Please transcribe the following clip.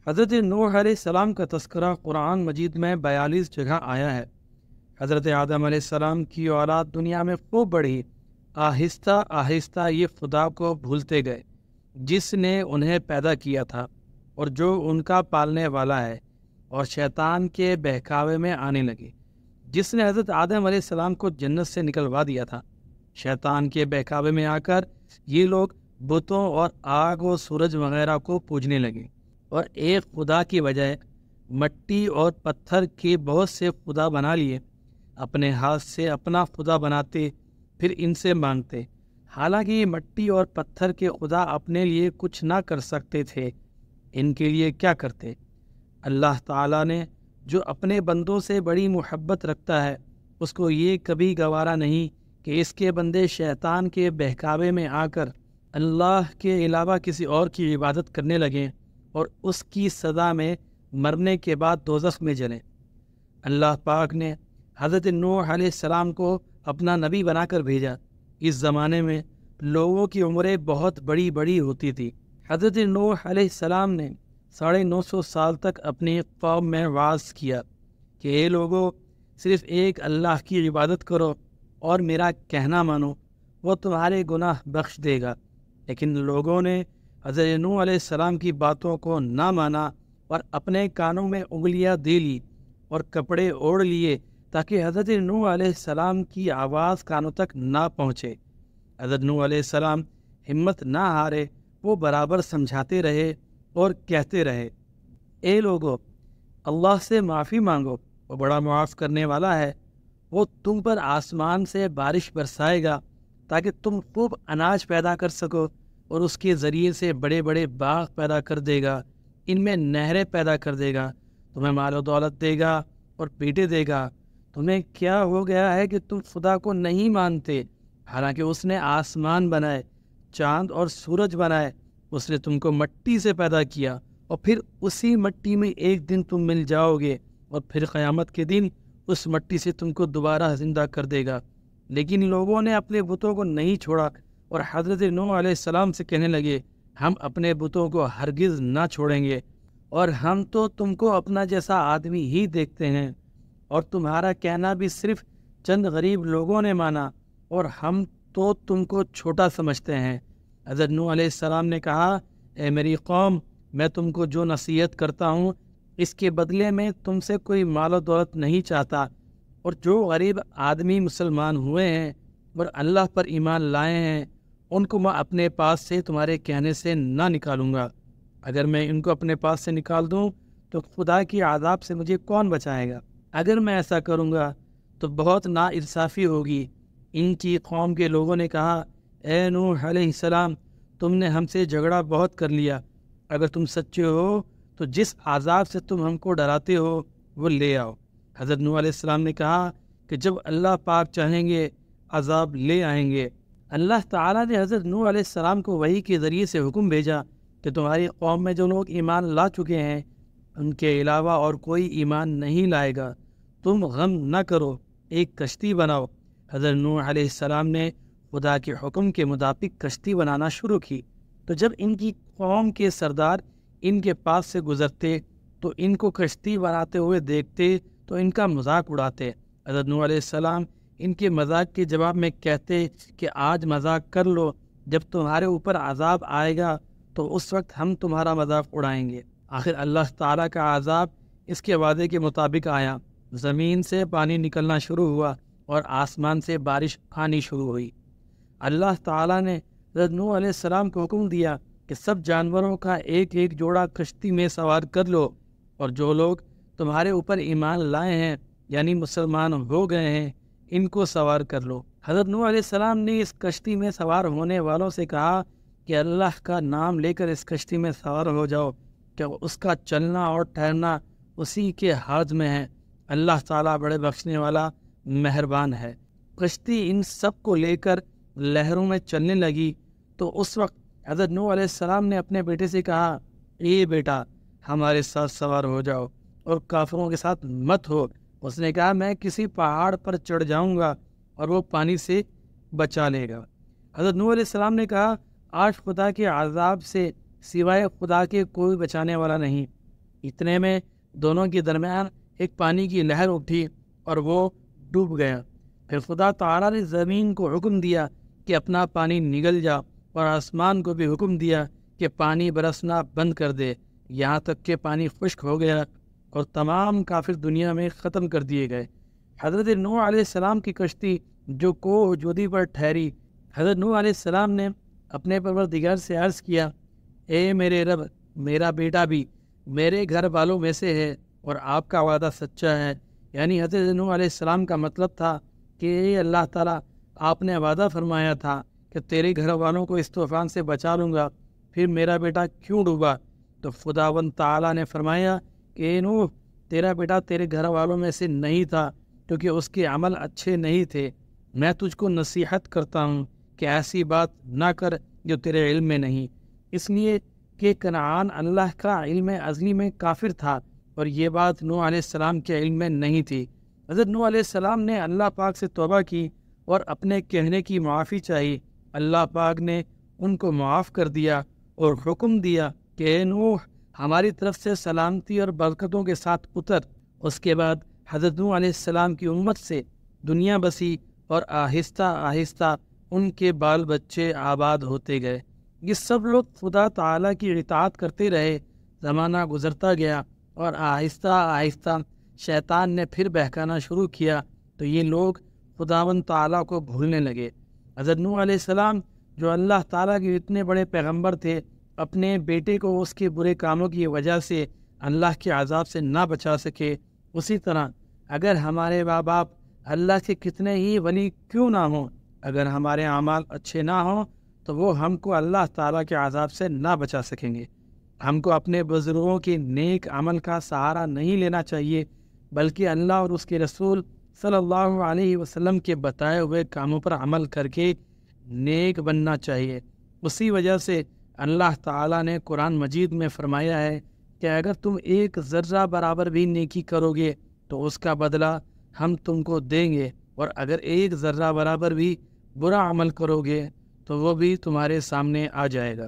حضرت نوح علیہ السلام کا تذکرہ قرآن مجید میں 42 جگہ آیا ہے۔ حضرت آدم علیہ السلام کی اولاد دنیا میں خوب بڑھی، آہستہ آہستہ یہ خدا کو بھولتے گئے جس نے انہیں پیدا کیا تھا اور جو ان کا پالنے والا ہے، اور شیطان کے بہکاوے میں آنے لگے جس نے حضرت آدم علیہ السلام کو جنت سے نکلوا دیا تھا۔ شیطان کے بہکاوے میں آ کر یہ لوگ بتوں اور آگ و سورج وغیرہ کو پوجنے لگے، اور ایک خدا کی بجائے مٹی اور پتھر کے بہت سے خدا بنا لیے۔ اپنے ہاتھ سے اپنا خدا بناتے، پھر ان سے مانگتے، حالانکہ یہ مٹی اور پتھر کے خدا اپنے لیے کچھ نہ کر سکتے تھے، ان کے لیے کیا کرتے؟ اللہ تعالیٰ نے جو اپنے بندوں سے بڑی محبت رکھتا ہے، اس کو یہ کبھی گوارا نہیں کہ اس کے بندے شیطان کے بہکاوے میں آ کر اللہ کے علاوہ کسی اور کی عبادت کرنے لگیں اور اس کی سزا میں مرنے کے بعد دوزخ میں جلیں۔ اللہ پاک نے حضرت نوح علیہ السلام کو اپنا نبی بنا کر بھیجا۔ اس زمانے میں لوگوں کی عمریں بہت بڑی بڑی ہوتی تھی۔ حضرت نوح علیہ السلام نے 950 سال تک اپنی قوم میں وعظ کیا کہ اے لوگو، صرف ایک اللہ کی عبادت کرو اور میرا کہنا مانو، وہ تمہارے گناہ بخش دے گا۔ لیکن لوگوں نے حضرت نوح علیہ السلام کی باتوں کو نہ مانا اور اپنے کانوں میں انگلیاں دے لی اور کپڑے اوڑھ لیے تاکہ حضرت نوح علیہ السلام کی آواز کانوں تک نہ پہنچے۔ حضرت نوح علیہ السلام ہمت نہ ہارے، وہ برابر سمجھاتے رہے اور کہتے رہے، اے لوگو، اللہ سے معافی مانگو، وہ بڑا معاف کرنے والا ہے۔ وہ تم پر آسمان سے بارش برسائے گا تاکہ تم خوب اناج پیدا کر سکو، اور اس کے ذریعے سے بڑے بڑے باغ پیدا کر دے گا، ان میں نہریں پیدا کر دے گا، تمہیں مال و دولت دے گا اور بیٹے دے گا۔ تمہیں کیا ہو گیا ہے کہ تم خدا کو نہیں مانتے، حالانکہ اس نے آسمان بنائے، چاند اور سورج بنائے۔ اس نے تم کو مٹی سے پیدا کیا، اور پھر اسی مٹی میں ایک دن تم مل جاؤ گے، اور پھر قیامت کے دن اس مٹی سے تم کو دوبارہ زندہ کر دے گا۔ لیکن لوگوں نے اپنے بتوں کو نہیں چھوڑا اور حضرت نوح علیہ السلام سے کہنے لگے، ہم اپنے بتوں کو ہرگز نہ چھوڑیں گے، اور ہم تو تم کو اپنا جیسا آدمی ہی دیکھتے ہیں، اور تمہارا کہنا بھی صرف چند غریب لوگوں نے مانا، اور ہم تو تم کو چھوٹا سمجھتے ہیں۔ حضرت نوح علیہ السلام نے کہا، اے میری قوم، میں تم کو جو نصیحت کرتا ہوں اس کے بدلے میں تم سے کوئی مال و دولت نہیں چاہتا، اور جو غریب آدمی مسلمان ہوئے ہیں اور اللہ پر ایمان لائے ہیں، ان کو میں اپنے پاس سے تمہارے کہنے سے نہ نکالوں گا۔ اگر میں ان کو اپنے پاس سے نکال دوں تو خدا کی عذاب سے مجھے کون بچائے گا؟ اگر میں ایسا کروں گا تو بہت ناانصافی ہوگی۔ ان کی قوم کے لوگوں نے کہا، اے نوح علیہ السلام، تم نے ہم سے جھگڑا بہت کر لیا۔ اگر تم سچے ہو تو جس عذاب سے تم ہم کو ڈراتے ہو وہ لے آؤ۔ حضرت نوح علیہ السلام نے کہا کہ جب اللہ پاک چاہیں گے عذاب لے آئیں گے۔ اللہ تعالیٰ نے حضرت نوح علیہ السلام کو وحی کے ذریعے سے حکم بھیجا کہ تمہاری قوم میں جو لوگ ایمان لا چکے ہیں ان کے علاوہ اور کوئی ایمان نہیں لائے گا۔ تم غم نہ کرو، ایک کشتی بناؤ۔ حضرت نوح علیہ السلام نے خدا کے حکم کے مطابق کشتی بنانا شروع کی، تو جب ان کی قوم کے سردار ان کے پاس سے گزرتے تو ان کو کشتی بناتے ہوئے دیکھتے تو ان کا مذاق اڑاتے۔ حضرت نوح علیہ السلام ان کے مذاق کے جواب میں کہتے کہ آج مذاق کر لو، جب تمہارے اوپر عذاب آئے گا تو اس وقت ہم تمہارا مذاق اڑائیں گے۔ آخر اللہ تعالیٰ کا عذاب اس کے وعدے کے مطابق آیا، زمین سے پانی نکلنا شروع ہوا اور آسمان سے بارش آنی شروع ہوئی۔ اللہ تعالیٰ نے حضرت نوح علیہ السلام کو حکم دیا کہ سب جانوروں کا ایک ایک جوڑا کشتی میں سوار کر لو، اور جو لوگ تمہارے اوپر ایمان لائے ہیں یعنی مسلمان ہو گئے ہیں ان کو سوار کر لو۔ حضرت نوح علیہ السلام نے اس کشتی میں سوار ہونے والوں سے کہا کہ اللہ کا نام لے کر اس کشتی میں سوار ہو جاؤ، کہ اس کا چلنا اور ٹھہرنا اسی کے ہاتھ میں ہے۔ اللہ تعالیٰ بڑے بخشنے والا مہربان ہے۔ کشتی ان سب کو لے کر لہروں میں چلنے لگی، تو اس وقت حضرت نوح علیہ السلام نے اپنے بیٹے سے کہا، اے بیٹا، ہمارے ساتھ سوار ہو جاؤ اور کافروں کے ساتھ مت ہو۔ اس نے کہا، میں کسی پہاڑ پر چڑھ جاؤں گا اور وہ پانی سے بچا لے گا۔ حضرت نوح علیہ السلام نے کہا، آج خدا کے عذاب سے سوائے خدا کے کوئی بچانے والا نہیں۔ اتنے میں دونوں کے درمیان ایک پانی کی لہر اٹھی اور وہ ڈوب گیا۔ پھر خدا تعالیٰ نے زمین کو حکم دیا کہ اپنا پانی نگل جا، اور آسمان کو بھی حکم دیا کہ پانی برسنا بند کر دے، یہاں تک کہ پانی خشک ہو گیا اور تمام کافر دنیا میں ختم کر دیے گئے۔ حضرت نوح علیہ السلام کی کشتی جو کوہ جودی پر ٹھہری، حضرت نوح علیہ السلام نے اپنے پروردگار سے عرض کیا، اے میرے رب، میرا بیٹا بھی میرے گھر والوں میں سے ہے اور آپ کا وعدہ سچا ہے۔ یعنی حضرت نوح علیہ السلام کا مطلب تھا کہ اے اللہ تعالیٰ، آپ نے وعدہ فرمایا تھا کہ تیرے گھر والوں کو اس طوفان سے بچا لوں گا، پھر میرا بیٹا کیوں ڈوبا؟ تو خداوند تعالیٰ نے فرمایا کہ اے نوح، تیرا بیٹا تیرے گھر والوں میں سے نہیں تھا، کیونکہ اس کے عمل اچھے نہیں تھے۔ میں تجھ کو نصیحت کرتا ہوں کہ ایسی بات نہ کر جو تیرے علم میں نہیں، اس لیے کہ کنعان اللہ کا علم ازلی میں کافر تھا اور یہ بات نوح علیہ السلام کے علم میں نہیں تھی۔ حضرت نوح علیہ السلام نے اللہ پاک سے توبہ کی اور اپنے کہنے کی معافی چاہی۔ اللہ پاک نے ان کو معاف کر دیا اور حکم دیا کہ اے نوح، ہماری طرف سے سلامتی اور برکتوں کے ساتھ اتر۔ اس کے بعد حضرت نوح علیہ السلام کی امت سے دنیا بسی اور آہستہ آہستہ ان کے بال بچے آباد ہوتے گئے۔ یہ سب لوگ خدا تعالیٰ کی اطاعت کرتے رہے۔ زمانہ گزرتا گیا اور آہستہ آہستہ شیطان نے پھر بہکانا شروع کیا تو یہ لوگ خداوند تعالیٰ کو بھولنے لگے۔ حضرت نوح علیہ السلام جو اللہ تعالیٰ کے اتنے بڑے پیغمبر تھے، اپنے بیٹے کو اس کے برے کاموں کی وجہ سے اللہ کے عذاب سے نہ بچا سکے، اسی طرح اگر ہمارے ماں باپ اللہ کے کتنے ہی ولی کیوں نہ ہوں، اگر ہمارے اعمال اچھے نہ ہوں تو وہ ہم کو اللہ تعالیٰ کے عذاب سے نہ بچا سکیں گے۔ ہم کو اپنے بزرگوں کے نیک عمل کا سہارا نہیں لینا چاہیے، بلکہ اللہ اور اس کے رسول صلی اللہ علیہ وسلم کے بتائے ہوئے کاموں پر عمل کر کے نیک بننا چاہیے۔ اسی وجہ سے اللہ تعالیٰ نے قرآن مجید میں فرمایا ہے کہ اگر تم ایک ذرہ برابر بھی نیکی کرو گے تو اس کا بدلہ ہم تم کو دیں گے، اور اگر ایک ذرہ برابر بھی برا عمل کرو گے تو وہ بھی تمہارے سامنے آ جائے گا۔